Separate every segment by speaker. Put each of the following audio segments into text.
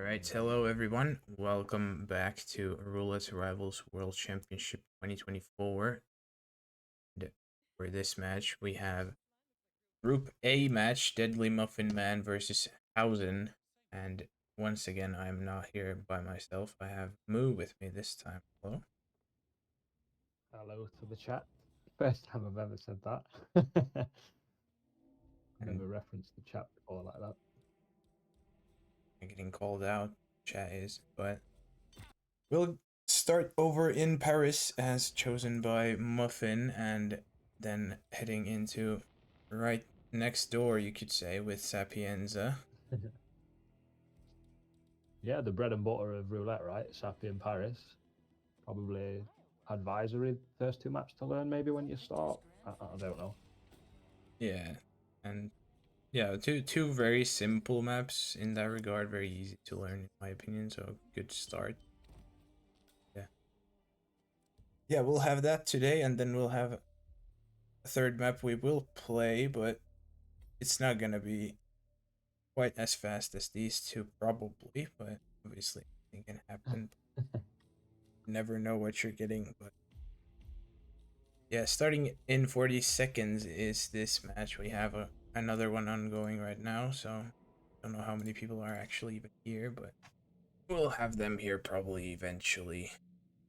Speaker 1: Alright, hello everyone. Welcome back to Roulette Rivals World Championship 2024. And for this match, we have Group A match, Deadly Muffin Man versus HOUSEN. And once again, I'm not here by myself. I have Moo with me this time. Hello.
Speaker 2: Hello to the chat. First time I've ever said that.
Speaker 1: And
Speaker 2: Never referenced the chat before like that.
Speaker 1: I'm getting called out, chat is, but we'll start over in Paris as chosen by Muffin and then heading into right next door, you could say, with Sapienza.
Speaker 2: Yeah, the bread and butter of roulette, right? Sappy in Paris. Probably advisory first two maps to learn maybe when you start. I don't know.
Speaker 1: Yeah. And yeah, two very simple maps in that regard, very easy to learn in my opinion, so good start. Yeah. Yeah, we'll have that today and then we'll have a third map we will play, but it's not gonna be quite as fast as these two probably, but obviously anything can happen. Never know what you're getting, but yeah, starting in 40 seconds is this match. We have another one ongoing right now, so don't know how many people are actually even here, but we'll have them here probably eventually,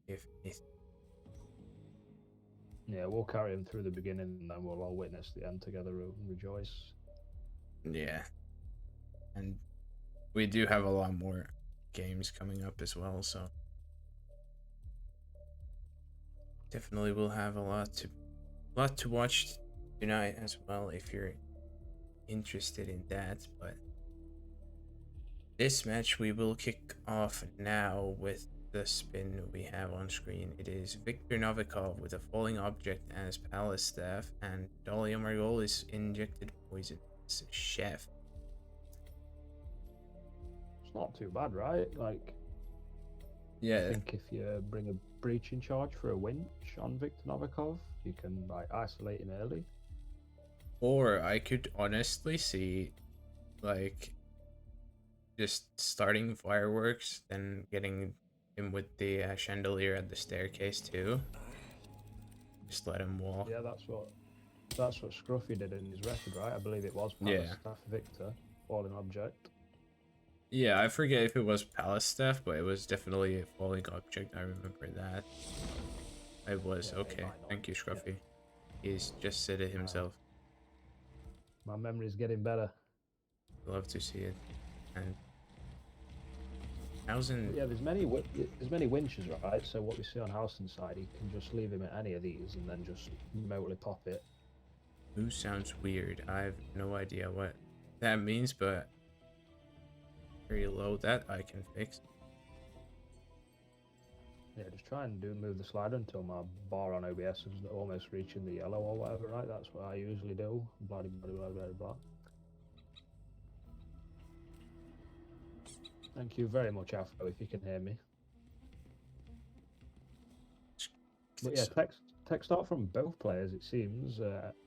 Speaker 1: if anything.
Speaker 2: Yeah, we'll carry him through the beginning and then we'll all witness the end together and rejoice.
Speaker 1: Yeah, and we do have a lot more games coming up as well, so definitely we'll have a lot to watch tonight as well if you're interested in that. But this match we will kick off now with the spin we have on screen. It is Viktor Novikov with a falling object as palace staff, and Dahlia Margol is injected poison as chef.
Speaker 2: It's not too bad, right? Like, I
Speaker 1: Yeah,
Speaker 2: think if you bring a breach in charge for a winch on Viktor Novikov, you can like isolate him early.
Speaker 1: or I could honestly see like just starting fireworks, then getting him with the chandelier at the staircase too. Just let him walk.
Speaker 2: Yeah, that's what Scruffy did in his record, right? I believe it was Palace
Speaker 1: Yeah.
Speaker 2: Staff Victor, falling object.
Speaker 1: Yeah, I forget if it was palace stuff, but it was definitely a falling object. I remember that. It was
Speaker 2: Yeah, made
Speaker 1: okay.
Speaker 2: by none.
Speaker 1: Thank you,
Speaker 2: Yeah,
Speaker 1: Scruffy. He's just said it
Speaker 2: uh,
Speaker 1: himself.
Speaker 2: my memory's getting better.
Speaker 1: Love to see it. And
Speaker 2: But
Speaker 1: Hausen,
Speaker 2: yeah, there's many winches, right? So what we see on Housen's side, he can just leave him at any of these and then just remotely pop it.
Speaker 1: who sounds weird. I have no idea what that means, but very low. That I can fix.
Speaker 2: Yeah, just try and move the slider until my bar on OBS is almost reaching the yellow or whatever, right? That's what I usually do. Bloody, bloody, bloody, bloody, blah. Thank you very much, Afro, if you can hear me. But yeah,
Speaker 1: So,
Speaker 2: text start from both players, it seems.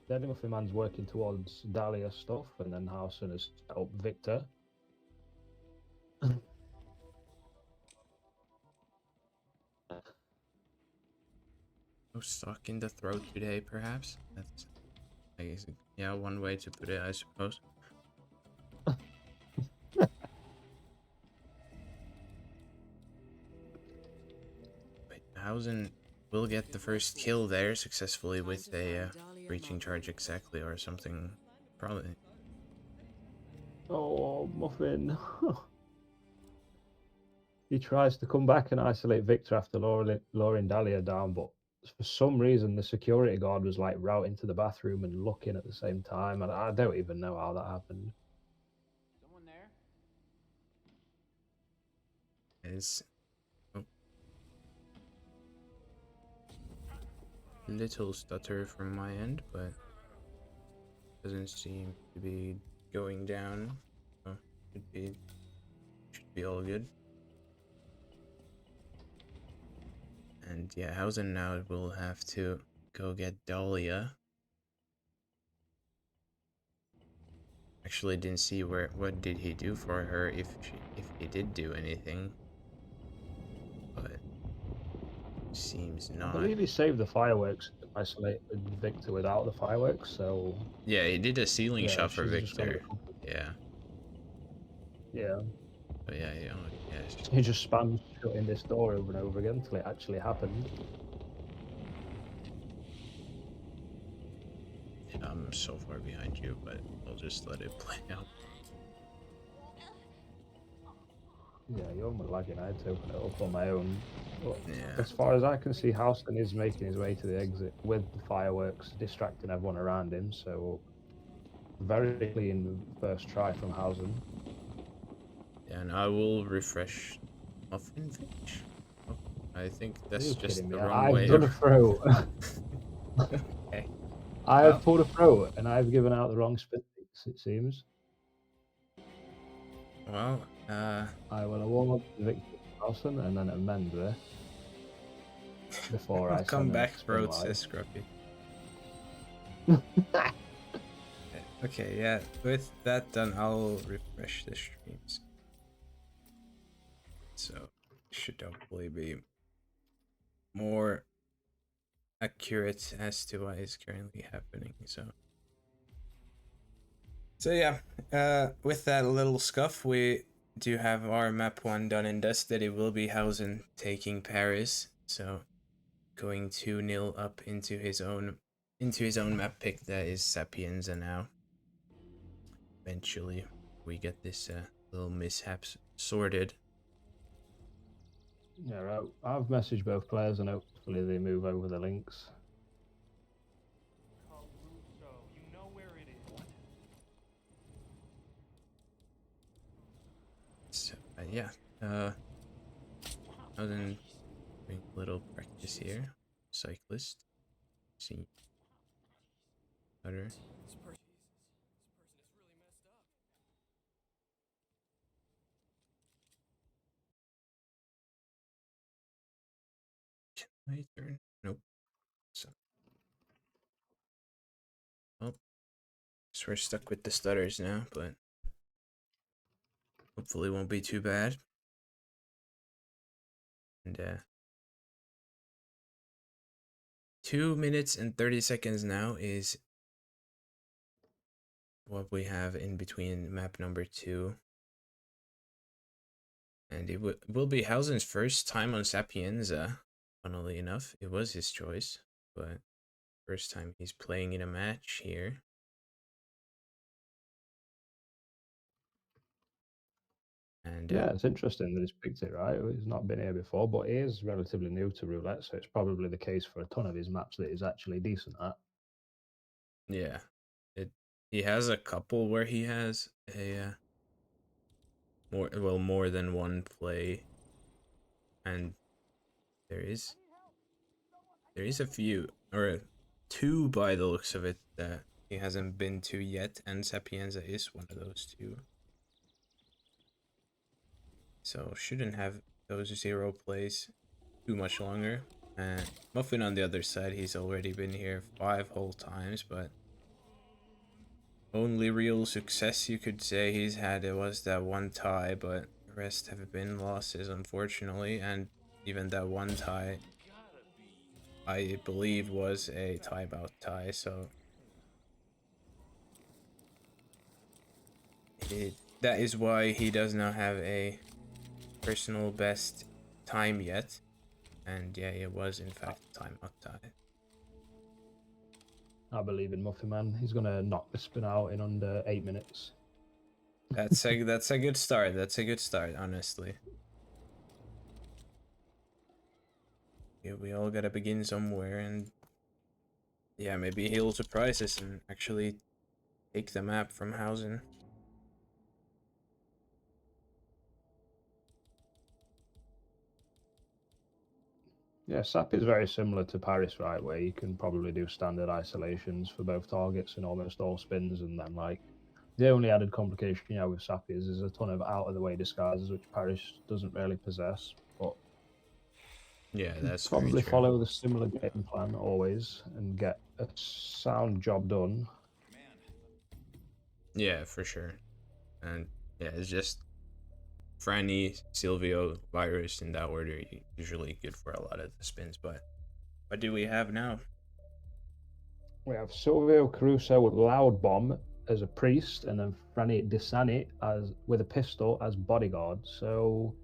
Speaker 2: Deadly Muffin Man's working towards Dahlia stuff, and then Housen has set up Victor.
Speaker 1: no stuck in the throat today, perhaps. That's, I guess, yeah, one way to put it, I suppose. But Hausen will get the first kill there successfully with a breaching charge exactly or something. Probably.
Speaker 2: Oh, Muffin. He tries to come back and isolate Victor after lowering Dahlia down, but for some reason the security guard was like routing to the bathroom and looking at the same time, and I don't even know how that happened.
Speaker 3: Someone there?
Speaker 1: Is oh, little stutter from my end, but doesn't seem to be going down. So should be all good. And yeah, Hausen now will have to go get Dahlia. actually didn't see what did he do for her if he did do anything, but seems
Speaker 2: I
Speaker 1: not.
Speaker 2: believe he saved the fireworks and isolated Victor without the fireworks, so
Speaker 1: Yeah, he did a ceiling
Speaker 2: yeah,
Speaker 1: shot for
Speaker 2: she's just got
Speaker 1: Victor.
Speaker 2: it.
Speaker 1: Yeah,
Speaker 2: Yeah,
Speaker 1: but yeah, yes.
Speaker 2: he just spams shutting this door over and over again until it actually happened.
Speaker 1: I'm so far behind you, but I'll just let it play out.
Speaker 2: Yeah, you're lagging. I had to open it up on my own. But
Speaker 1: Yeah.
Speaker 2: as far as I can see, HOUSEN is making his way to the exit with the fireworks, distracting everyone around him. So very clean first try from HOUSEN.
Speaker 1: And I will refresh Muffin Fish. Oh, I think
Speaker 2: Are
Speaker 1: that's
Speaker 2: you
Speaker 1: just
Speaker 2: kidding me?
Speaker 1: the wrong
Speaker 2: I've
Speaker 1: way.
Speaker 2: done a throw.
Speaker 1: Okay.
Speaker 2: I've
Speaker 1: Well,
Speaker 2: pulled a throw and I've given out the wrong spin, it seems.
Speaker 1: well,
Speaker 2: I will warm up Victor HOUSEN and then amend this before I
Speaker 1: come
Speaker 2: send the
Speaker 1: back,
Speaker 2: next
Speaker 1: bro,
Speaker 2: spin
Speaker 1: says Scruffy.
Speaker 2: live.
Speaker 1: Okay, yeah, with that done, I'll refresh the streams. So, should hopefully be more accurate as to what is currently happening. So yeah, with that little scuff, we do have our map 1 done and dusted. It will be HOUSEN taking Paris. So going 2-0 up into his own map pick, that is Sapienza now. Eventually we get this little mishaps sorted.
Speaker 2: Yeah, right. I've messaged both players and hopefully they move over the links.
Speaker 4: Caruso, you know where it is.
Speaker 1: So yeah, HOUSEN doing a little practice here. Cyclist, see, better. My turn. Nope. So, well, so we're stuck with the stutters now, but hopefully won't be too bad. And 2 minutes and 30 seconds now is what we have in between map number 2. And it will be HOUSEN's first time on Sapienza. Funnily enough, it was his choice, but first time he's playing in a match here. And
Speaker 2: Yeah, it's interesting that he's picked it, right? He's not been here before, but he is relatively new to roulette, so it's probably the case for a ton of his maps that he's actually decent at.
Speaker 1: yeah, he has a couple where he has a more than one play, and there is a few, or 2 by the looks of it, that he hasn't been to yet, and Sapienza is one of those 2. So shouldn't have those 0 plays too much longer. And Muffin on the other side, he's already been here 5 whole times, but only real success you could say he's had, it was that one tie, but the rest have been losses, unfortunately. And even that one tie, I believe, was a timeout tie, so that is why he does not have a personal best time yet. And yeah, it was in fact a timeout tie.
Speaker 2: I believe in Muffin Man. He's going to knock the spin out in under 8 minutes.
Speaker 1: That's a good start. That's a good start, honestly. Yeah, we all gotta begin somewhere, and yeah, maybe he'll surprise us and actually take the map from HOUSEN.
Speaker 2: Yeah, SAP is very similar to Paris, right? Where you can probably do standard isolations for both targets in almost all spins, and then like the only added complication you have with SAP is there's a ton of out of the way disguises which Paris doesn't really possess. But
Speaker 1: Yeah, that's very
Speaker 2: probably
Speaker 1: true.
Speaker 2: follow the similar game plan always and get a sound job done.
Speaker 1: Yeah, for sure. And yeah, it's just Franny, Silvio, Virus in that order. Usually good for a lot of the spins. But what do we have now?
Speaker 2: We have Silvio Caruso with Loud Bomb as a priest, and then Franny Disani as with a pistol as bodyguard. So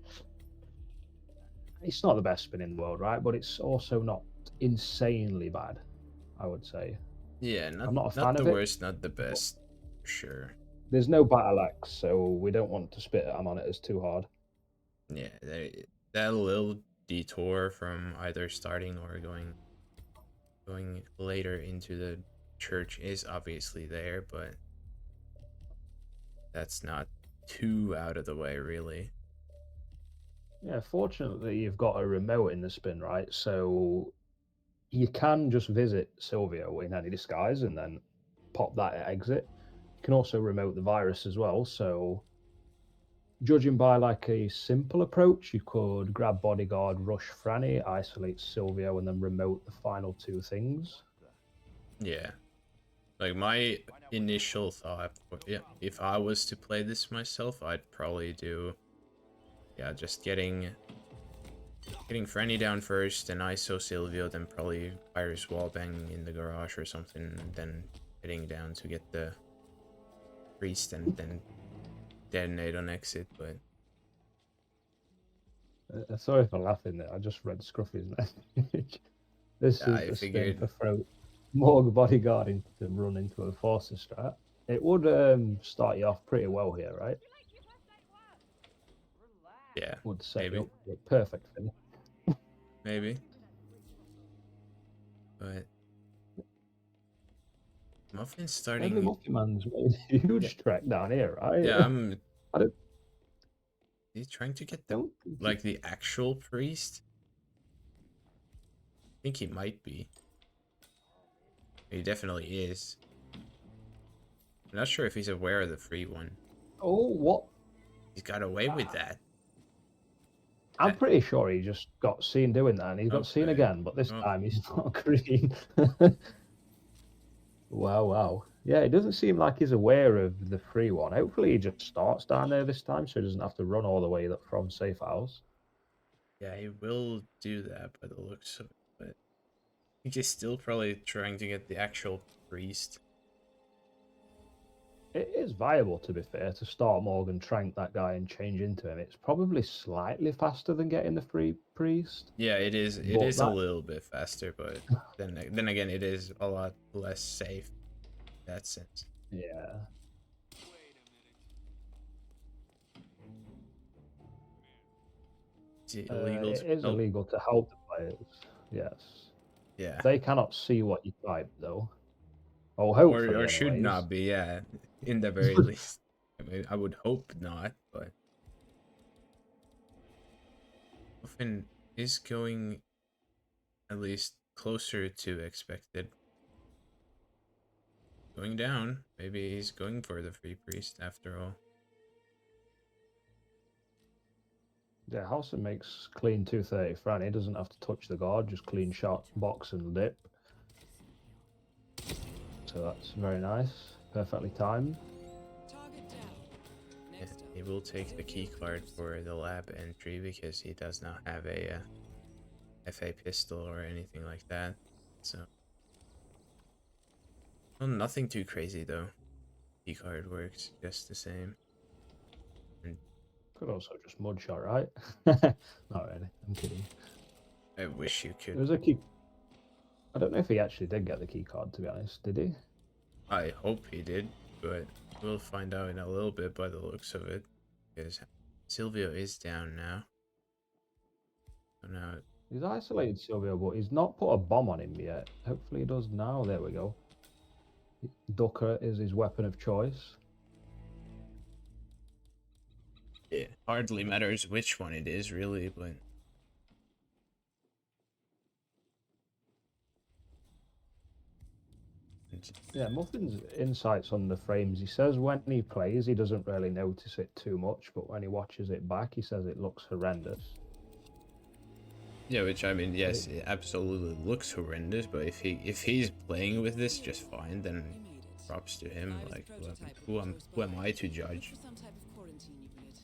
Speaker 2: it's not the best spin in the world, right? But it's also not insanely bad, I would say.
Speaker 1: Yeah,
Speaker 2: I'm not a fan
Speaker 1: not the
Speaker 2: of it.
Speaker 1: worst, not the best, for sure.
Speaker 2: There's no battle axe, so we don't want to spit at monitors too hard.
Speaker 1: Yeah, that little detour from either starting or going later into the church is obviously there, but that's not too out of the way, really.
Speaker 2: Yeah, fortunately, you've got a remote in the spin, right? So you can just visit Silvio in any disguise and then pop that at exit. You can also remote the virus as well. So, judging by like a simple approach, you could grab bodyguard, rush Franny, isolate Silvio, and then remote the final two things.
Speaker 1: Yeah. Like my initial thought, yeah, if I was to play this myself, I'd probably do, yeah, just getting Franny down first, then ISO Silvio, then probably Iris wallbang in the garage or something, and then heading down to get the priest and then detonate on exit. But
Speaker 2: Sorry for laughing there. I just read Scruffy's message. This
Speaker 1: yeah,
Speaker 2: is
Speaker 1: I
Speaker 2: the spin
Speaker 1: figured,
Speaker 2: for throw Morgue bodyguard to run into a forcer strat. It would start you off pretty well here, right?
Speaker 1: yeah,
Speaker 2: Would set
Speaker 1: maybe,
Speaker 2: you up for a perfect finish.
Speaker 1: maybe, but Muffin's
Speaker 2: Every
Speaker 1: starting.
Speaker 2: Muffin Man's made a huge trek down here, right?
Speaker 1: Yeah,
Speaker 2: I don't,
Speaker 1: he's trying to get the
Speaker 2: don't think
Speaker 1: like the actual priest. I think he might be. He definitely is. I'm not sure if he's aware of the free one.
Speaker 2: Oh, what?
Speaker 1: He's got away with that.
Speaker 2: I'm pretty sure he just got seen doing that, and he's got seen
Speaker 1: Okay.
Speaker 2: again, but this
Speaker 1: Oh.
Speaker 2: time he's not green. Wow. Yeah, it doesn't seem like he's aware of the free one. Hopefully he just starts down there this time, so he doesn't have to run all the way from safe house.
Speaker 1: Yeah, he will do that by the looks of it, but I think he's still probably trying to get the actual priest.
Speaker 2: It is viable, to be fair, to start Morgan, trank that guy, and change into him. It's probably slightly faster than getting the free priest.
Speaker 1: Yeah, it is. It
Speaker 2: But
Speaker 1: is a
Speaker 2: that-
Speaker 1: little bit faster, but then again, it is a lot less safe in that sense.
Speaker 2: Yeah.
Speaker 1: Is it illegal?
Speaker 2: It is
Speaker 1: Oh,
Speaker 2: illegal to help the players. Yes.
Speaker 1: yeah.
Speaker 2: They cannot see what you type, though. Oh, hopefully,
Speaker 1: Or should
Speaker 2: anyways.
Speaker 1: not be. Yeah, in the very least. I mean, I would hope not, but Muffin is going at least closer to expected. Going down. Maybe he's going for the free priest after all.
Speaker 2: Yeah, HOUSEN makes clean 230 Fran. He doesn't have to touch the guard, just clean shot, box, and dip. So that's very nice. Perfectly timed.
Speaker 1: Yeah, he will take the key card for the lab entry because he does not have a FA pistol or anything like that. So, well, nothing too crazy though. Key card works just the same.
Speaker 2: Could also just mud shot, right? Not really. I'm kidding.
Speaker 1: I wish you could.
Speaker 2: There's a key. I don't know if he actually did get the key card, to be honest. Did he?
Speaker 1: I hope he did, but we'll find out in a little bit by the looks of it. Because Silvio is down now. So now,
Speaker 2: He's isolated Silvio, but he's not put a bomb on him yet. Hopefully he does now. There we go. Ducker is his weapon of choice.
Speaker 1: it hardly matters which one it is, really, but
Speaker 2: Yeah, Muffin's insights on the frames. He says when he plays, he doesn't really notice it too much, but when he watches it back, he says it looks horrendous.
Speaker 1: yeah, which I mean, yes, it absolutely looks horrendous, but if he's playing with this just fine, then props to him.
Speaker 5: Iris
Speaker 1: Like,
Speaker 5: prototype
Speaker 1: who am I to judge?
Speaker 5: Some type of quarantine unit.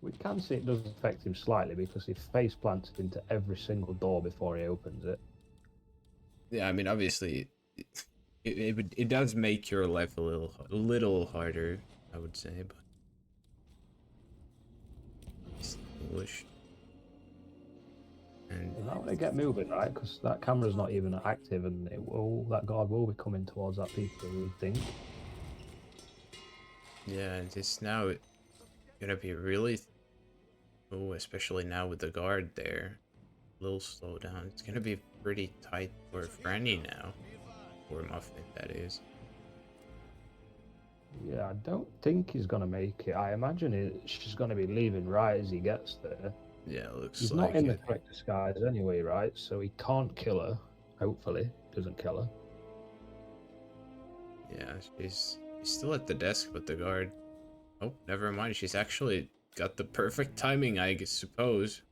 Speaker 2: We can see it does affect him slightly because he face plants into every single door before he opens it.
Speaker 1: Yeah, I mean, obviously, it does make your life a little harder, I would say, but it's foolish. And
Speaker 2: You might want to get moving, right? Because that camera's not even active, and that guard will be coming towards that people, we would think.
Speaker 1: yeah, it's now gonna be really, especially now with the guard there, a little slow down. It's gonna be pretty tight for Franny now, or Muffin, that is.
Speaker 2: Yeah, I don't think he's going to make it. I imagine she's going to be leaving right as he gets there.
Speaker 1: Yeah, it looks
Speaker 2: He's
Speaker 1: like
Speaker 2: not in the
Speaker 1: it.
Speaker 2: correct disguise anyway, right? So he can't kill her. Hopefully, doesn't kill her.
Speaker 1: Yeah, she's still at the desk, but the guard. Oh, never mind. She's actually got the perfect timing, I suppose.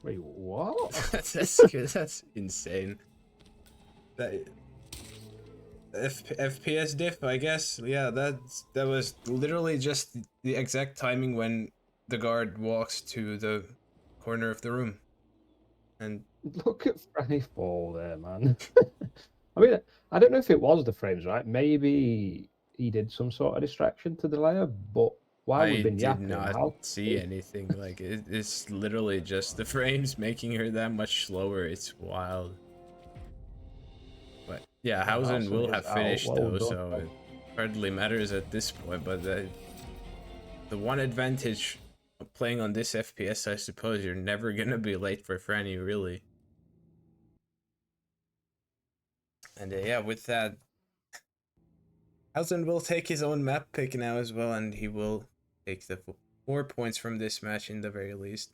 Speaker 2: Wait, what?
Speaker 1: That's good. That's insane. That FPS diff, I guess. Yeah, that was literally just the exact timing when the guard walks to the corner of the room, and
Speaker 2: Look at Franny fall there, man. I mean, I don't know if it was the frames, right? Maybe he did some sort of distraction to delay her, but while
Speaker 1: I
Speaker 2: we've been
Speaker 1: did
Speaker 2: yapping,
Speaker 1: not
Speaker 2: how
Speaker 1: see anything. Like it's literally just the frames making her that much slower. It's wild. But yeah, Housen will
Speaker 2: is
Speaker 1: have
Speaker 2: out.
Speaker 1: finished
Speaker 2: Well
Speaker 1: though,
Speaker 2: done.
Speaker 1: so it hardly matters at this point. But the one advantage of playing on this FPS, I suppose, you're never gonna be late for Franny, really. And yeah, with that, Housen will take his own map pick now as well, and he will take the 4 points from this match in the very least.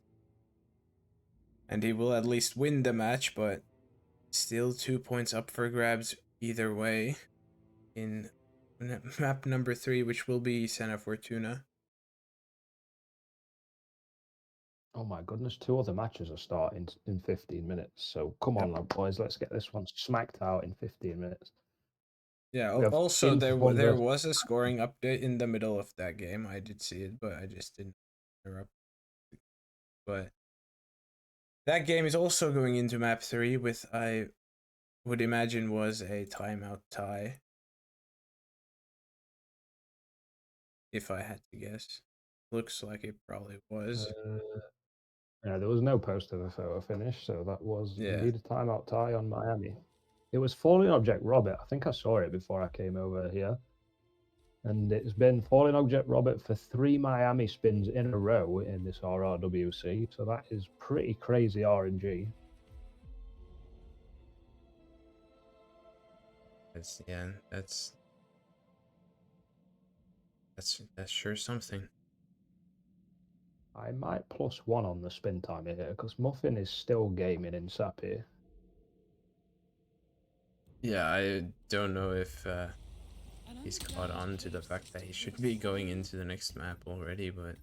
Speaker 1: And he will at least win the match, but still 2 points up for grabs either way in map number 3, which will be Sana Fortuna.
Speaker 2: Oh my goodness, 2 other matches are starting in 15 minutes. So come on, lad, boys, let's get this one smacked out in 15 minutes.
Speaker 1: Yeah,
Speaker 2: We have
Speaker 1: also there
Speaker 2: Inf1
Speaker 1: was a scoring update in the middle of that game. I did see it, but I just didn't interrupt. But that game is also going into map 3 with, I would imagine, was a timeout tie. If I had to guess. Looks like it probably was.
Speaker 2: Yeah, there was no post of a photo finish, so that was
Speaker 1: Yeah.
Speaker 2: indeed a timeout tie on Miami. It was falling object Robert. I think I saw it before I came over here. And it's been falling object Robert for 3 Miami spins in a row in this RRWC. So that is pretty crazy RNG.
Speaker 1: That's sure something.
Speaker 2: I might +1 on the spin timer here because Muffin is still gaming in SAP here.
Speaker 1: Yeah, I don't know if he's caught on to the fact that he should be going into the next map already, but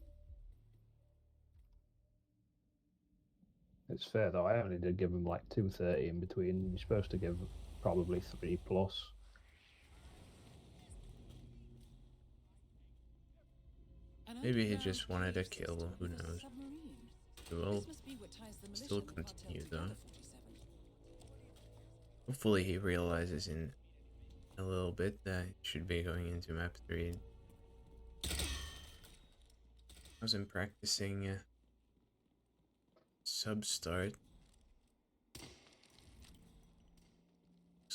Speaker 2: It's fair though. I only did give him like 230 in between. You're supposed to give probably 3+.
Speaker 1: maybe he just wanted a kill, who knows. He will still continue though. Hopefully he realizes in a little bit that he should be going into map 3. I wasn't practicing sub start.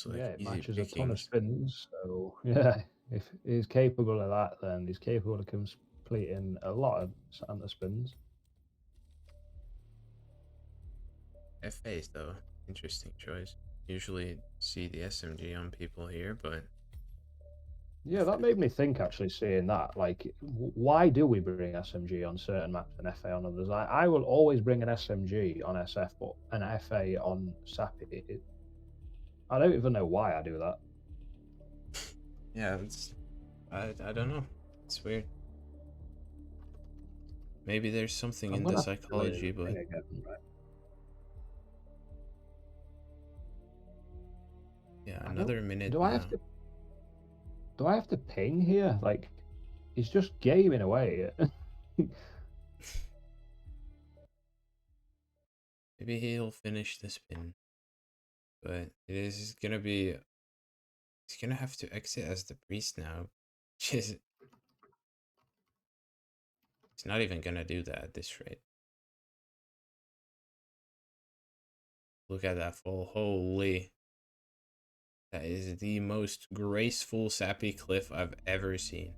Speaker 1: Like
Speaker 2: yeah, it
Speaker 1: easy
Speaker 2: matches a ton of
Speaker 1: pickings.
Speaker 2: spins. So yeah, if he's capable of that, then he's capable of completing a lot of Santa spins.
Speaker 1: FAs though, interesting choice. Usually see the SMG on people here, but
Speaker 2: Yeah, that made me think actually seeing that. Like, why do we bring SMG on certain maps and FA on others? I will always bring an SMG on SF, but an FA on SAPI. I don't even know why I do that.
Speaker 1: yeah, I don't know. It's weird. Maybe there's something in the psychology, but
Speaker 2: Again, right?
Speaker 1: yeah, another minute
Speaker 2: Do
Speaker 1: now.
Speaker 2: I have to? Do I have to ping here? Like, it's just gaming away.
Speaker 1: Maybe he'll finish the spin, but it is gonna be. He's gonna have to exit as the priest now. He's not even gonna do that at this rate. Look at that fall. Holy. That is the most graceful sappy cliff I've ever seen.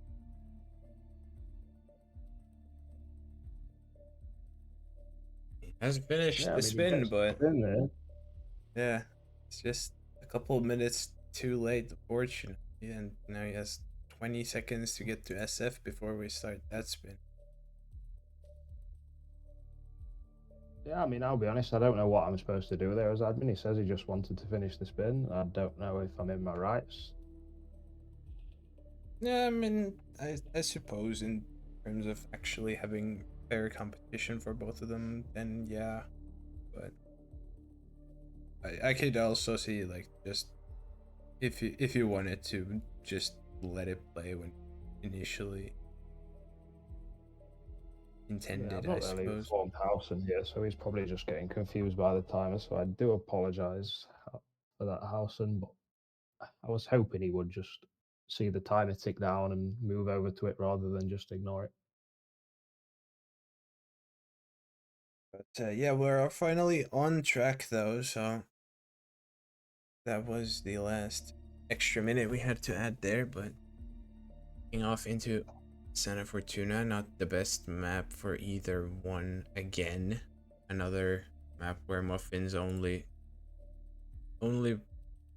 Speaker 1: He hasn't finished
Speaker 2: Yeah, I
Speaker 1: the
Speaker 2: mean, he
Speaker 1: spin,
Speaker 2: gets
Speaker 1: but
Speaker 2: in there.
Speaker 1: yeah, it's just a couple of minutes too late, unfortunately. And now he has 20 seconds to get to SF before we start that spin.
Speaker 2: Yeah, I mean, I'll be honest, I don't know what I'm supposed to do there as admin. He says he just wanted to finish the spin. I don't know if I'm in my rights.
Speaker 1: Yeah, I mean, I suppose in terms of actually having fair competition for both of them, then yeah. But I could also see like just if you wanted to just let it play when initially
Speaker 2: Yeah,
Speaker 1: intended,
Speaker 2: I've
Speaker 1: I
Speaker 2: not really
Speaker 1: suppose.
Speaker 2: informed Housen here, so he's probably just getting confused by the timer. So I do apologise for that, Housen. But I was hoping he would just see the timer tick down and move over to it rather than just ignore it.
Speaker 1: But yeah, we're finally on track though, so that was the last extra minute we had to add there, but getting off into Santa Fortuna, not the best map for either one again. Another map where Muffin's only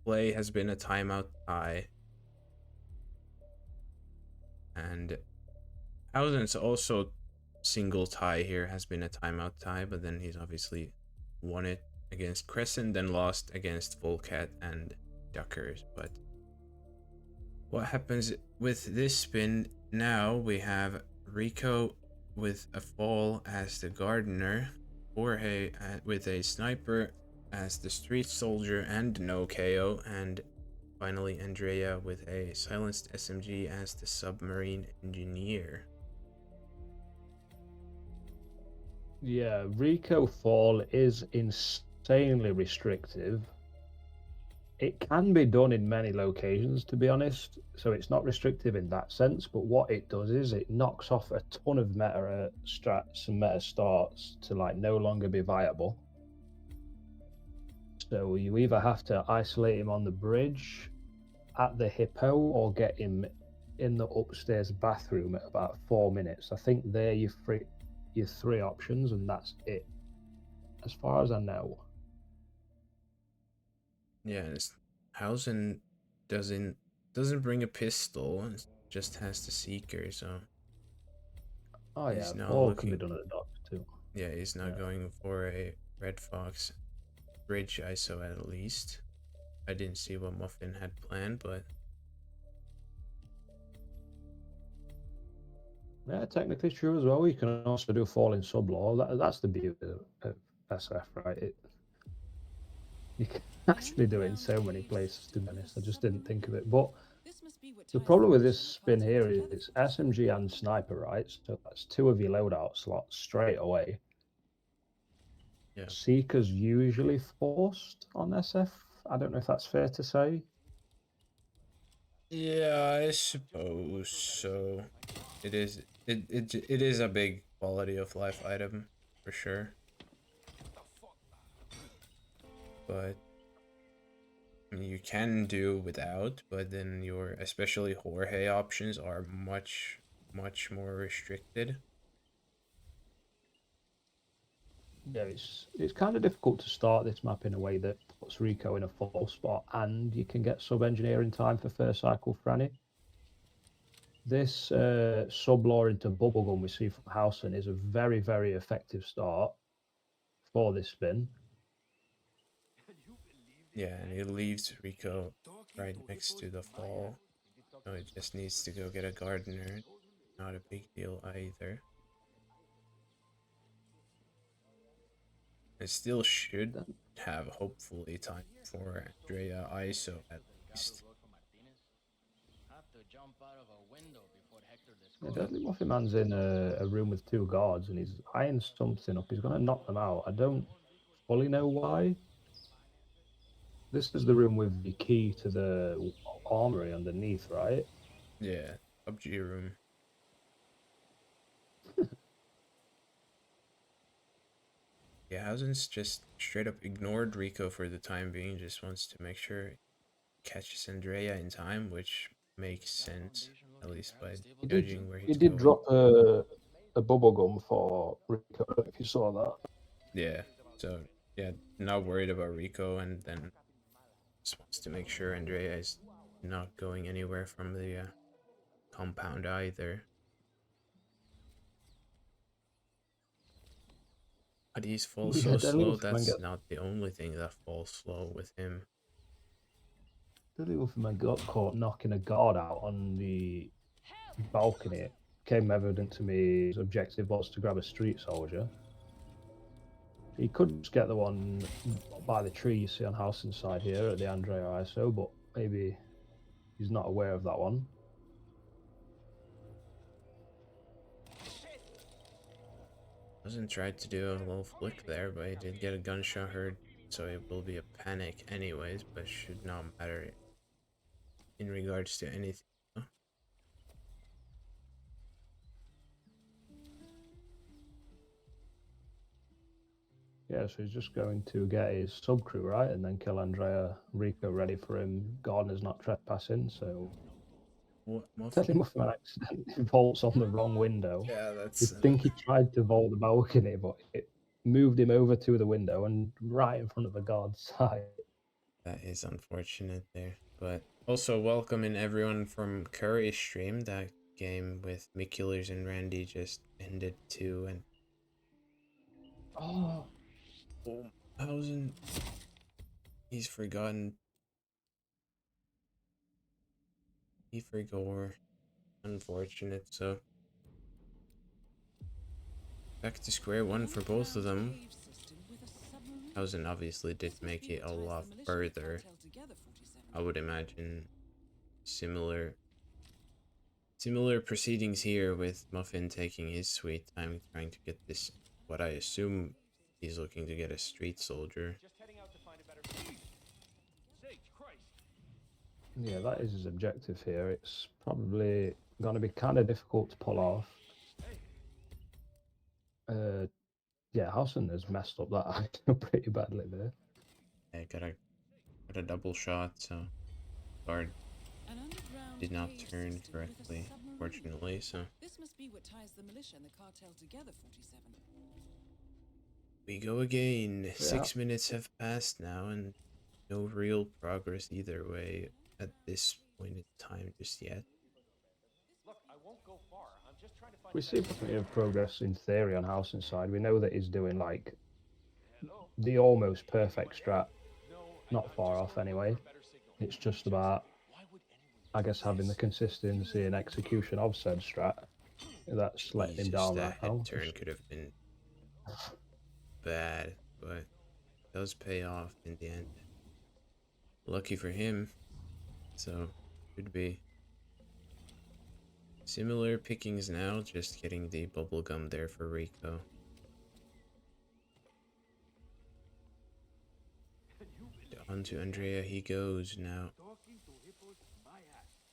Speaker 1: play has been a timeout tie. And Housen's also single tie here has been a timeout tie, but then he's obviously won it against Crescent, then lost against Volcat and Duckers. But what happens with this spin now? We have Rico with a fall as the gardener, Jorge with a sniper as the street soldier and no KO, and finally Andrea with a silenced SMG as the submarine engineer.
Speaker 2: Yeah, Rico Fall is insanely restrictive. It can be done in many locations, to be honest. So it's not restrictive in that sense. But what it does is it knocks off a ton of meta strats and meta starts to like no longer be viable. So you either have to isolate him on the bridge, at the hippo, or get him in the upstairs bathroom at about 4 minutes. I think they're your three options, and that's it, as far as I know.
Speaker 1: Yeah, Hausen doesn't bring a pistol, it just has the seeker, so
Speaker 2: Oh yeah,
Speaker 1: he's not
Speaker 2: Fall can be
Speaker 1: looking.
Speaker 2: done at the docks too.
Speaker 1: Yeah, he's not
Speaker 2: Yeah.
Speaker 1: going for a Red Fox bridge ISO at least. I didn't see what Muffin had planned, but
Speaker 2: Yeah, technically true as well. You can also do Fall in sub-law. That's the beauty of SF, right? You can actually do it in so many places, to be honest. I just didn't think of it. But the problem with this spin here is it's SMG and sniper, right? So that's two of your loadout slots straight away.
Speaker 1: yeah.
Speaker 2: Seeker's usually forced on SF. I don't know if that's fair to say.
Speaker 1: Yeah, I suppose so. It is a big quality of life item for sure. But I mean, you can do without, but then your especially Jorge options are much more restricted.
Speaker 2: Yeah, it's kind of difficult to start this map in a way that puts Rico in a full spot, and you can get sub-engineering time for first cycle Franny. This sub-law into bubblegum we see from Housen is a very, very effective start for this spin.
Speaker 1: Yeah, and it leaves Rico right next to the fall. So it just needs to go get a gardener. Not a big deal either. It still should have hopefully time for Andrea ISO at least.
Speaker 3: jump out of a window before Hector
Speaker 2: Yeah,
Speaker 3: discovers.
Speaker 2: Deadly Muffin Man's in a room with two guards and he's eyeing something up. He's going to knock them out. I don't fully know why. This is the room with the key to the armory underneath, right?
Speaker 1: Yeah, PUBG room. Yeah, Housen's just straight up ignored Rico for the time being, just wants to make sure he catches Andrea in time, which makes sense, at least by
Speaker 2: He did.
Speaker 1: judging where
Speaker 2: He
Speaker 1: he's
Speaker 2: did
Speaker 1: going.
Speaker 2: drop a bubble gum for Rico. I don't know if you saw that.
Speaker 1: Yeah, so yeah, not worried about Rico, and then just wants to make sure Andrea is not going anywhere from the compound either. But he's falls
Speaker 2: Yeah,
Speaker 1: so
Speaker 2: Deadly
Speaker 1: slow,
Speaker 2: Muffin Man
Speaker 1: that's
Speaker 2: got
Speaker 1: not the only thing that falls slow with him.
Speaker 2: Deadly Muffin Man got caught knocking a guard out on the balcony. It became evident to me his objective was to grab a street soldier. He could just get the one by the tree you see on house inside here at the Andrea ISO, but maybe he's not aware of that one.
Speaker 1: Doesn't try to do a little flick there, but he did get a gunshot heard, so it will be a panic anyways, but should not matter in regards to anything.
Speaker 2: Yeah, so he's just going to get his sub crew right and then kill Andrea. Rico ready for him. Gardner's not trespassing, so
Speaker 1: What
Speaker 2: Deadly
Speaker 1: muffin?
Speaker 2: Muffin Man accidentally vaults on the wrong window.
Speaker 1: Yeah,
Speaker 2: You think he tried to vault the balcony, but it moved him over to the window and right in front of the guard's side.
Speaker 1: that is unfortunate there. But also welcoming everyone from Curry's stream. That game with Mikulers and Randy just ended too, and
Speaker 2: Oh,
Speaker 1: Hausen, he's forgotten. He forgot. Unfortunate. So back to square one for both of them. Hausen obviously did make it a lot further. I would imagine similar proceedings here with Muffin taking his sweet time trying to get this, what I assume he's looking to get a street soldier.
Speaker 4: Just heading out to find a better place. Sage Christ.
Speaker 2: yeah, that is his objective here. It's probably going to be kind of difficult to pull off. Yeah, Hausen has messed up that act pretty badly there.
Speaker 1: Yeah, got a double shot, so guard did not turn correctly, fortunately, so
Speaker 5: This must be what ties the militia and the cartel together, 47.
Speaker 1: we go again.
Speaker 2: Yeah.
Speaker 1: 6 minutes have passed now, and no real progress either way at this point in time just yet.
Speaker 4: Look, I won't go far. I'm just trying to find
Speaker 2: We see plenty of progress in theory on Hausen's side. We know that he's doing like the almost perfect strat, not far off anyway. It's just about, I guess, having the consistency and execution of said strat that's letting him
Speaker 1: Jesus,
Speaker 2: down
Speaker 1: that
Speaker 2: right
Speaker 1: head
Speaker 2: now.
Speaker 1: turn could have been bad, but it does pay off in the end. Lucky for him, so should be similar pickings now, just getting the bubblegum there for Rico. On to Andrea he goes now.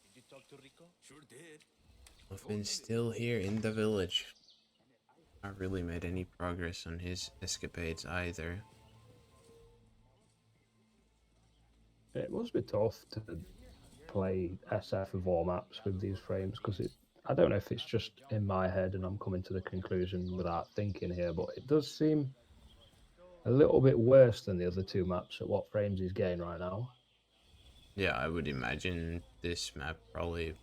Speaker 3: Did you talk to Rico? Sure did.
Speaker 1: Muffin's still here in the village. Not really made any progress on his escapades either.
Speaker 2: It must be tough to play SF of all maps with these frames because I don't know if it's just in my head and I'm coming to the conclusion without thinking here, but it does seem a little bit worse than the other two maps at what frames he's getting right now.
Speaker 1: Yeah, I would imagine this map probably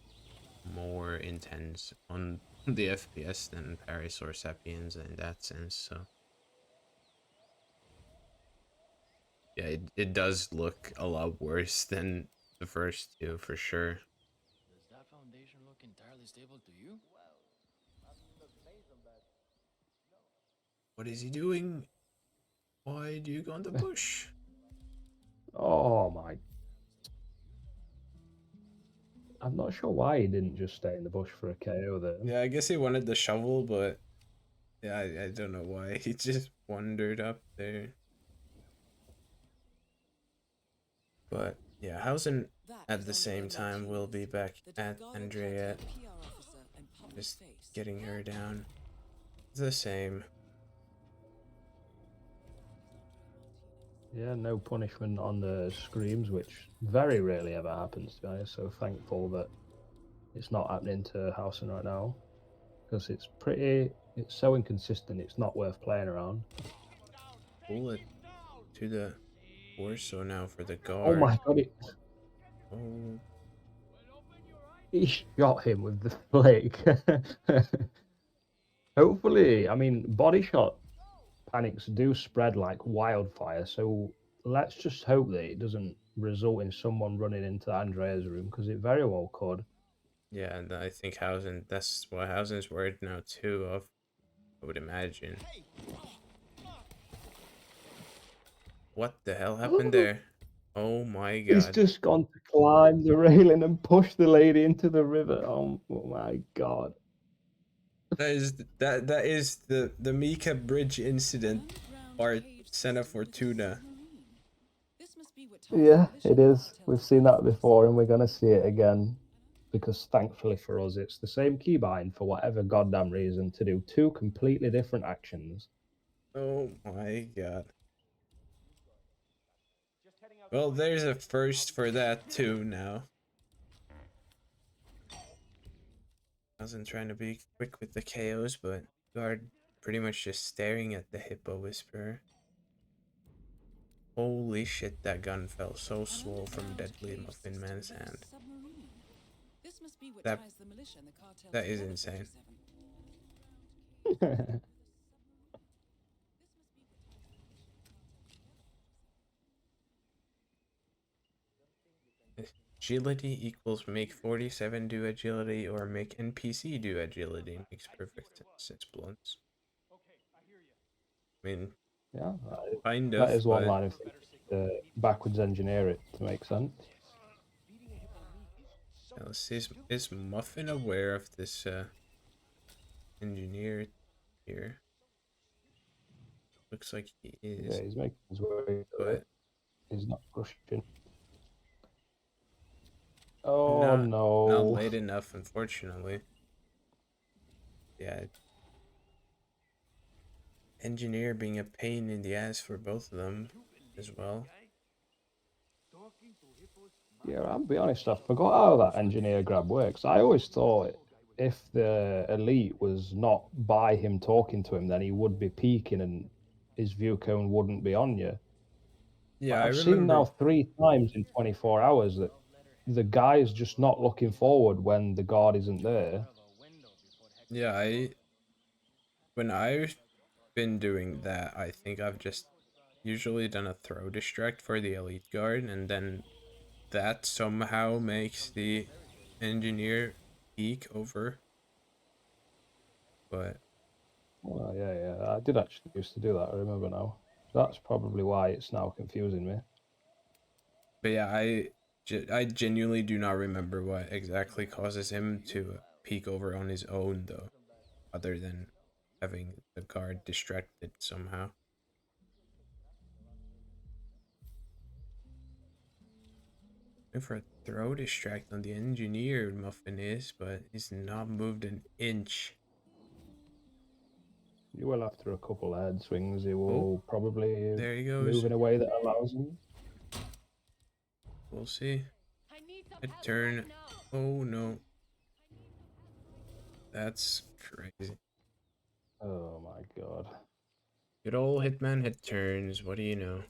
Speaker 1: more intense on the FPS than Paris or Sapiens in that sense, so yeah, it does look a lot worse than the first two for sure.
Speaker 3: Does that foundation look entirely stable to you?
Speaker 1: What is he doing? Why do you go in the bush?
Speaker 2: Oh my. I'm not sure why he didn't just stay in the bush for a KO there.
Speaker 1: Yeah, I guess he wanted the shovel, but yeah, I don't know why. He just wandered up there. But yeah, Hausen
Speaker 5: That
Speaker 1: at
Speaker 5: was
Speaker 1: the
Speaker 5: on
Speaker 1: same
Speaker 5: the unlucky
Speaker 1: time will be
Speaker 5: list.
Speaker 1: back
Speaker 5: The
Speaker 1: at
Speaker 5: Delgado
Speaker 1: Andrea,
Speaker 5: cartel PR officer and public
Speaker 1: just
Speaker 5: face.
Speaker 1: getting her down. The same.
Speaker 2: Yeah, no punishment on the screams, which very rarely ever happens, to be honest. So thankful that it's not happening to Housen right now, because it's so inconsistent. It's not worth playing around.
Speaker 1: Bullet to the torso now for the
Speaker 2: Oh
Speaker 1: guard.
Speaker 2: my god!
Speaker 1: Oh,
Speaker 2: He shot him with the flake. Hopefully, I mean, body shot panics do spread like wildfire, so let's just hope that it doesn't result in someone running into Andrea's room, because it very well could.
Speaker 1: yeah, and I think Hausen, that's what Hausen's worried now too of, I would imagine. What the hell happened there? Oh my
Speaker 2: He's
Speaker 1: god.
Speaker 2: just gone to climb the railing and push the lady into the river. Oh my god.
Speaker 1: That is the Mika Bridge incident,
Speaker 5: Underground
Speaker 1: part
Speaker 5: cave
Speaker 1: Senna
Speaker 5: system with a
Speaker 1: Fortuna.
Speaker 5: submarine. This must be what ties
Speaker 2: Yeah,
Speaker 5: the militia
Speaker 2: it
Speaker 5: and the
Speaker 2: is.
Speaker 5: cartel
Speaker 2: We've seen
Speaker 5: together
Speaker 2: that
Speaker 5: for
Speaker 2: before, and
Speaker 5: 47.
Speaker 2: we're going to see it again. Because thankfully for us, it's the same keybind for whatever goddamn reason to do two completely different actions.
Speaker 1: Oh my god.
Speaker 4: Just heading out.
Speaker 1: Well, there's a first for that too now. I wasn't trying to be quick with the KOs, but guard pretty much just staring at the Hippo Whisperer. Holy shit, that gun felt so swole from Deadly Muffin Man's hand.
Speaker 5: Submarine. This must be what
Speaker 1: That
Speaker 5: ties the militia and the cartel
Speaker 1: that is
Speaker 5: together,
Speaker 1: insane.
Speaker 5: 47.
Speaker 1: Agility equals make 47 do agility or make NPC do agility. Makes perfect sense, says Blunts. I mean,
Speaker 2: Yeah,
Speaker 1: kind
Speaker 2: that
Speaker 1: of,
Speaker 2: is one
Speaker 1: but
Speaker 2: line of thinking. Backwards engineer it to make sense.
Speaker 1: is Muffin aware of this engineer here? Looks like he is,
Speaker 2: Yeah, he's making his way to it.
Speaker 1: but
Speaker 2: He's not pushing. Oh
Speaker 1: not
Speaker 2: no.
Speaker 1: late enough, unfortunately. Yeah. Engineer being a pain in the ass for both of them as well.
Speaker 2: Yeah, I'll be honest, I forgot how that engineer grab works. I always thought if the elite was not by him talking to him, then he would be peeking and his view cone wouldn't be on you.
Speaker 1: Yeah,
Speaker 2: But
Speaker 1: I
Speaker 2: I've seen
Speaker 1: remember.
Speaker 2: now 3 times in 24 hours that the guy's just not looking forward when the guard isn't there.
Speaker 1: Yeah, when I've been doing that, I think I've just usually done a throw distract for the elite guard, and then that somehow makes the engineer peek over. But
Speaker 2: Well, yeah, I did actually used to do that, I remember now. That's probably why it's now confusing me.
Speaker 1: yeah, I genuinely do not remember what exactly causes him to peek over on his own though, other than having the guard distracted somehow. And for a throw distract on the engineer, Muffin is, but he's not moved an inch.
Speaker 2: You will, after a couple of head swings, he
Speaker 1: Oh,
Speaker 2: will probably
Speaker 1: there he goes.
Speaker 2: move in a way that allows him.
Speaker 1: We'll see. A turn. Oh no. That's crazy.
Speaker 2: Oh my god.
Speaker 1: Good old Hitman hit turns. What do you know?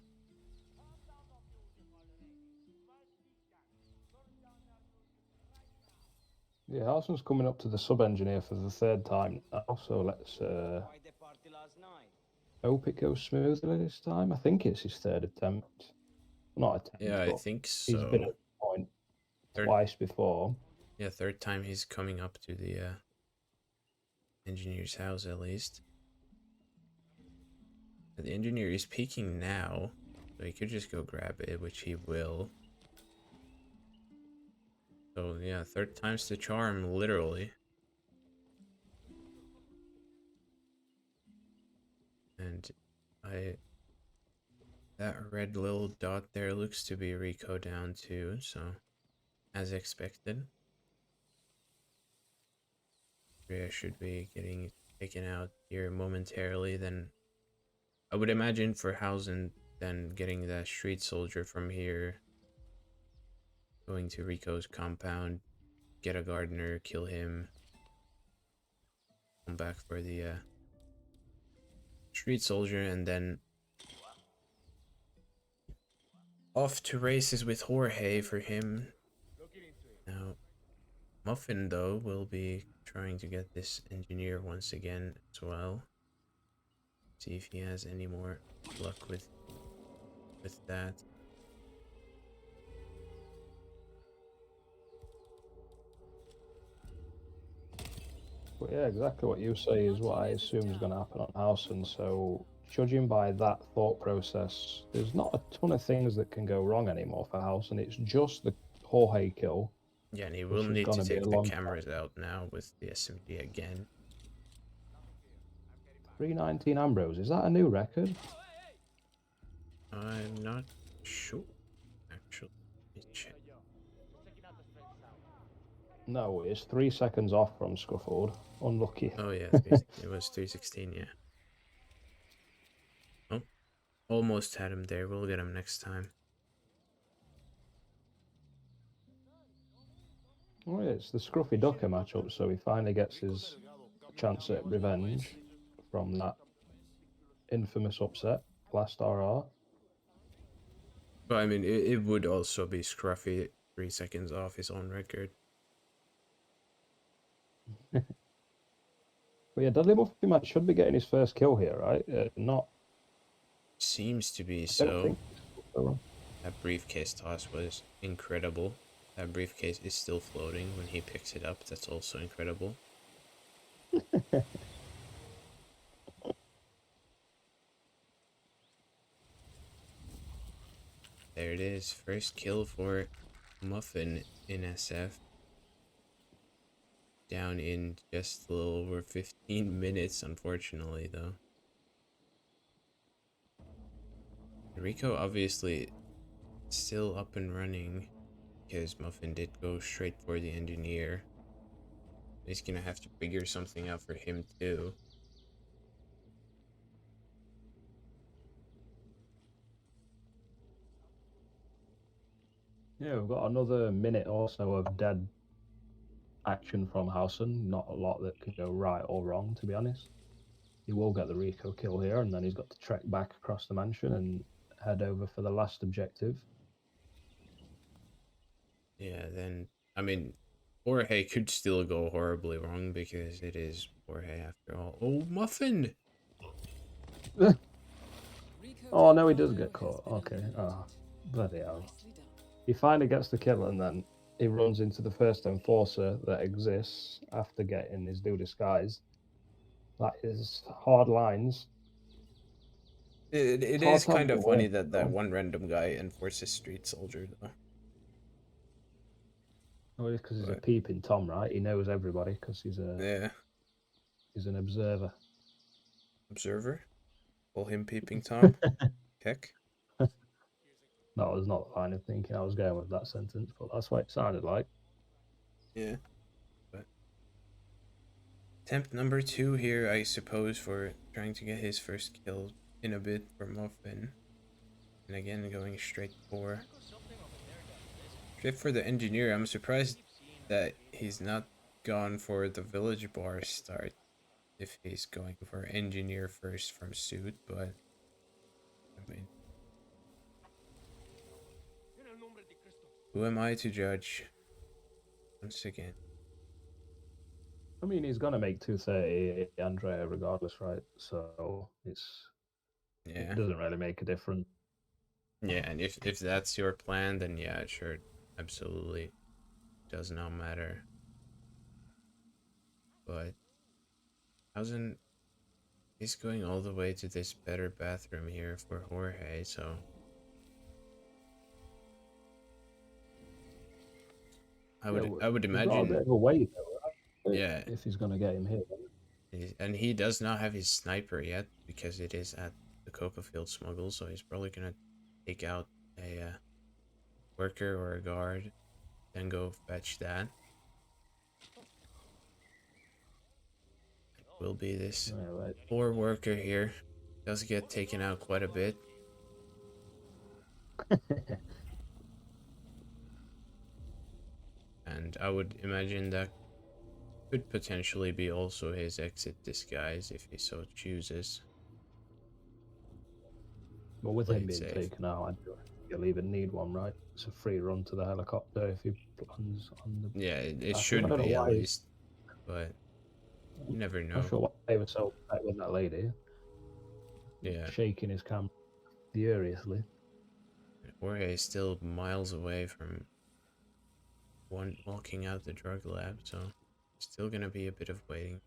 Speaker 2: Yeah, Housen's coming up to the sub-engineer for the 3rd time now, so let's hope it goes smoothly this time. I think it's his 3rd attempt. Not attempt,
Speaker 1: Yeah, I
Speaker 2: but
Speaker 1: think
Speaker 2: he's been
Speaker 1: so.
Speaker 2: at the point
Speaker 1: Third,
Speaker 2: twice before.
Speaker 1: yeah, third time he's coming up to the engineer's house at least. The engineer is peeking now, so he could just go grab it, which he will. So yeah, third time's the charm, literally. And that red little dot there looks to be Rico down too, so as expected. Rhea should be getting taken out here momentarily. Then I would imagine for Housen, then getting that street soldier from here, going to Rico's compound, get a gardener, kill him, come back for the street soldier, and then off to races with Jorge for him. Now, Muffin, though, will be trying to get this engineer once again as well. See if he has any more luck with that.
Speaker 2: But yeah, exactly what you say is what I assume is going to happen on Housen. So, judging by that thought process, there's not a ton of things that can go wrong anymore for Housen. It's just the Jorge kill.
Speaker 1: Yeah, and he
Speaker 2: Which
Speaker 1: will
Speaker 2: is
Speaker 1: need to
Speaker 2: gonna be a
Speaker 1: take the
Speaker 2: long
Speaker 1: cameras out now with the SMG again.
Speaker 2: 319 Ambrose, is that a new record?
Speaker 1: I'm not sure, actually. Let me check.
Speaker 2: No, it's 3 seconds off from Scuffled. Unlucky.
Speaker 1: Oh yeah, it was 316, yeah. Oh, almost had him there. We'll get him next time.
Speaker 2: Well, it's the Scruffy Ducker matchup, so he finally gets his chance at revenge from that infamous upset last RR.
Speaker 1: But I mean, it would also be Scruffy 3 seconds off his own record.
Speaker 2: But yeah, Dudley Muffin man should be getting his first kill here, right? Not.
Speaker 1: Seems to be
Speaker 2: I don't
Speaker 1: so.
Speaker 2: think so.
Speaker 1: That briefcase toss was incredible. That briefcase is still floating when he picks it up. That's also incredible. There it is. First kill for Muffin in SF. Down in just a little over 15 minutes, unfortunately, though. Rico obviously still up and running because Muffin did go straight for the engineer. He's gonna have to figure something out for him too.
Speaker 2: Yeah, we've got another minute or so of dead action from Housen. Not a lot that can go right or wrong, to be honest. He will get the Rico kill here, and then he's got to trek back across the mansion and head over for the last objective.
Speaker 1: Yeah, then, I mean, Jorge could still go horribly wrong because it is Jorge after all. Oh, Muffin!
Speaker 2: Oh, no, he does get caught. Okay. Oh, bloody hell. He finally gets the kill, and then he runs into the first enforcer that exists after getting his new disguise. That is hard lines.
Speaker 1: It is kind of funny that that one random guy enforces street soldier, though.
Speaker 2: Oh, it's because he's a peeping Tom, right? He knows everybody because he's an observer.
Speaker 1: Observer? Call him peeping Tom? Heck.
Speaker 2: No, there's not the line of thinking I was going with that sentence, but that's what it sounded like.
Speaker 1: Yeah. But attempt number 2 here, I suppose, for trying to get his first kill in a bit for Muffin. And again, going straight for the engineer. I'm surprised that he's not gone for the village bar start if he's going for engineer first from suit, but I mean, who am I to judge? Once again.
Speaker 2: I mean, he's going to make 230 Andrea regardless, right? So it doesn't really make a difference.
Speaker 1: Yeah, and if that's your plan, then yeah, sure, absolutely does not matter. But Housen is going all the way to this better bathroom here for Jorge, so I would
Speaker 2: We've got a bit
Speaker 1: imagine.
Speaker 2: of a wait though, right?
Speaker 1: Yeah,
Speaker 2: If he's going to get him hit.
Speaker 1: and he does not have his sniper yet because it is at the Cocoa Field smuggle, so he's probably gonna take out a worker or a guard, then go fetch that. Will be this
Speaker 2: Yeah, right.
Speaker 1: poor worker here. Does get taken out quite a bit. And I would imagine that could potentially be also his exit disguise if he so chooses.
Speaker 2: But with
Speaker 1: Play
Speaker 2: him
Speaker 1: it
Speaker 2: being
Speaker 1: safe.
Speaker 2: taken out, you'll even need one, right? It's a free run to the helicopter if he plans on the.
Speaker 1: Yeah, it
Speaker 2: I
Speaker 1: should
Speaker 2: don't know
Speaker 1: be at
Speaker 2: why.
Speaker 1: least, but you never
Speaker 2: I'm
Speaker 1: know.
Speaker 2: not sure why they were so upset with that lady.
Speaker 1: Yeah,
Speaker 2: Shaking his camera furiously.
Speaker 1: Jorge is still miles away from walking out the drug lab, so still gonna be a bit of waiting.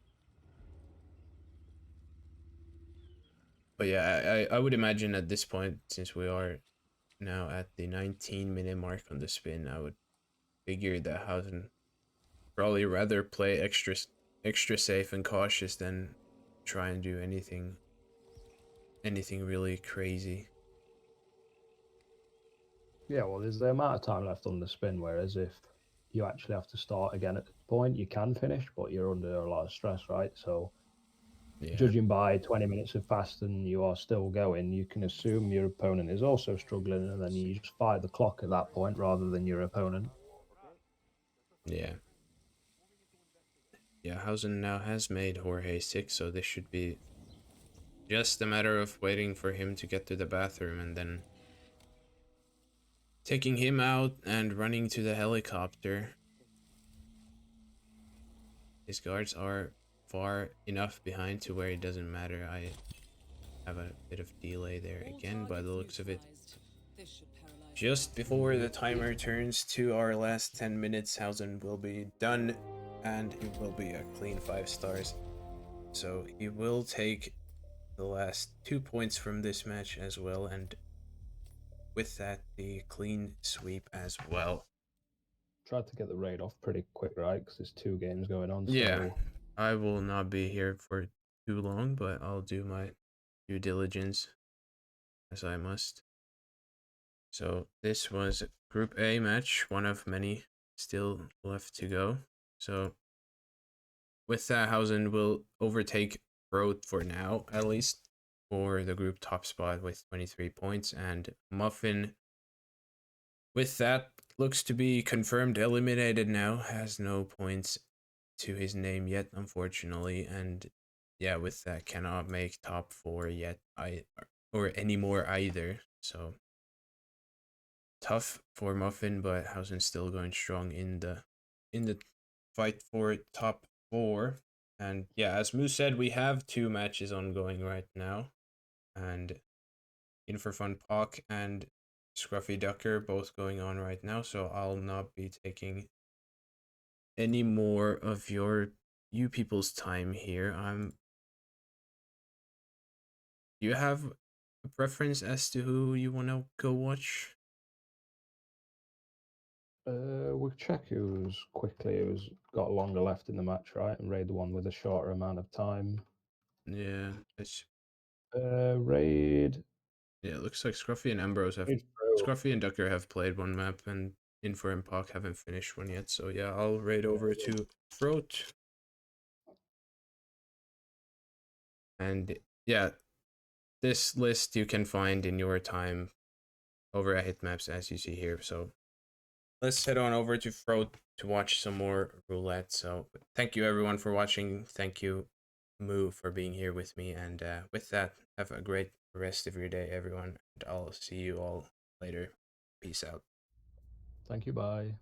Speaker 1: But yeah, I would imagine at this point, since we are now at the 19-minute mark on the spin, I would figure that Housen probably rather play extra safe and cautious than try and do anything really crazy.
Speaker 2: Yeah, well, there's the amount of time left on the spin, whereas if you actually have to start again at the point, you can finish, but you're under a lot of stress, right? So,
Speaker 1: Yeah,
Speaker 2: judging by 20 minutes of fast and you are still going, you can assume your opponent is also struggling, and then you just fire the clock at that point rather than your opponent.
Speaker 1: yeah. Yeah, Housen now has made Jorge sick, so this should be just a matter of waiting for him to get to the bathroom and then taking him out and running to the helicopter. His guards are far enough behind to where it doesn't matter. I have a bit of delay there again by the looks of it. Just before the timer turns to our last 10 minutes, Housen will be done and it will be a clean 5 stars. So he will take the last 2 points from this match as well, and with that, the clean sweep as well.
Speaker 2: Tried to get the raid off pretty quick, right? Because there's 2 games going on.
Speaker 1: Yeah,
Speaker 2: So
Speaker 1: I will not be here for too long, but I'll do my due diligence as I must. So this was Group A match, one of many still left to go. So with that, Housen will overtake Road for now, at least, for the group top spot with 23 points, and Muffin, with that, looks to be confirmed eliminated now, has no points to his name yet, unfortunately, and yeah, with that, cannot make top 4 yet, or anymore either, so tough for Muffin, but Housen's still going strong in the fight for top 4. And yeah, as Moose said, we have 2 matches ongoing right now, and In for Fun Pock and Scruffy Ducker both going on right now, so I'll not be taking any more of you people's time here. You have a preference as to who you want to go watch?
Speaker 2: we'll check who's got longer left in the match, right? And raid the one with a shorter amount of time.
Speaker 1: Yeah, it's
Speaker 2: Raid.
Speaker 1: yeah, it looks like Scruffy and Ambrose have
Speaker 2: Raid Pro.
Speaker 1: Scruffy and Ducker have played one map, and Infor and Pock haven't finished one yet. So yeah, I'll raid over to Throat. And yeah, this list you can find in your time over at Hitmaps as you see here. So let's head on over to Throat to watch some more roulette. So thank you everyone for watching. Thank you, Moo, for being here with me. And with that, have a great rest of your day, everyone. And I'll see you all later. Peace out.
Speaker 2: Thank you. Bye.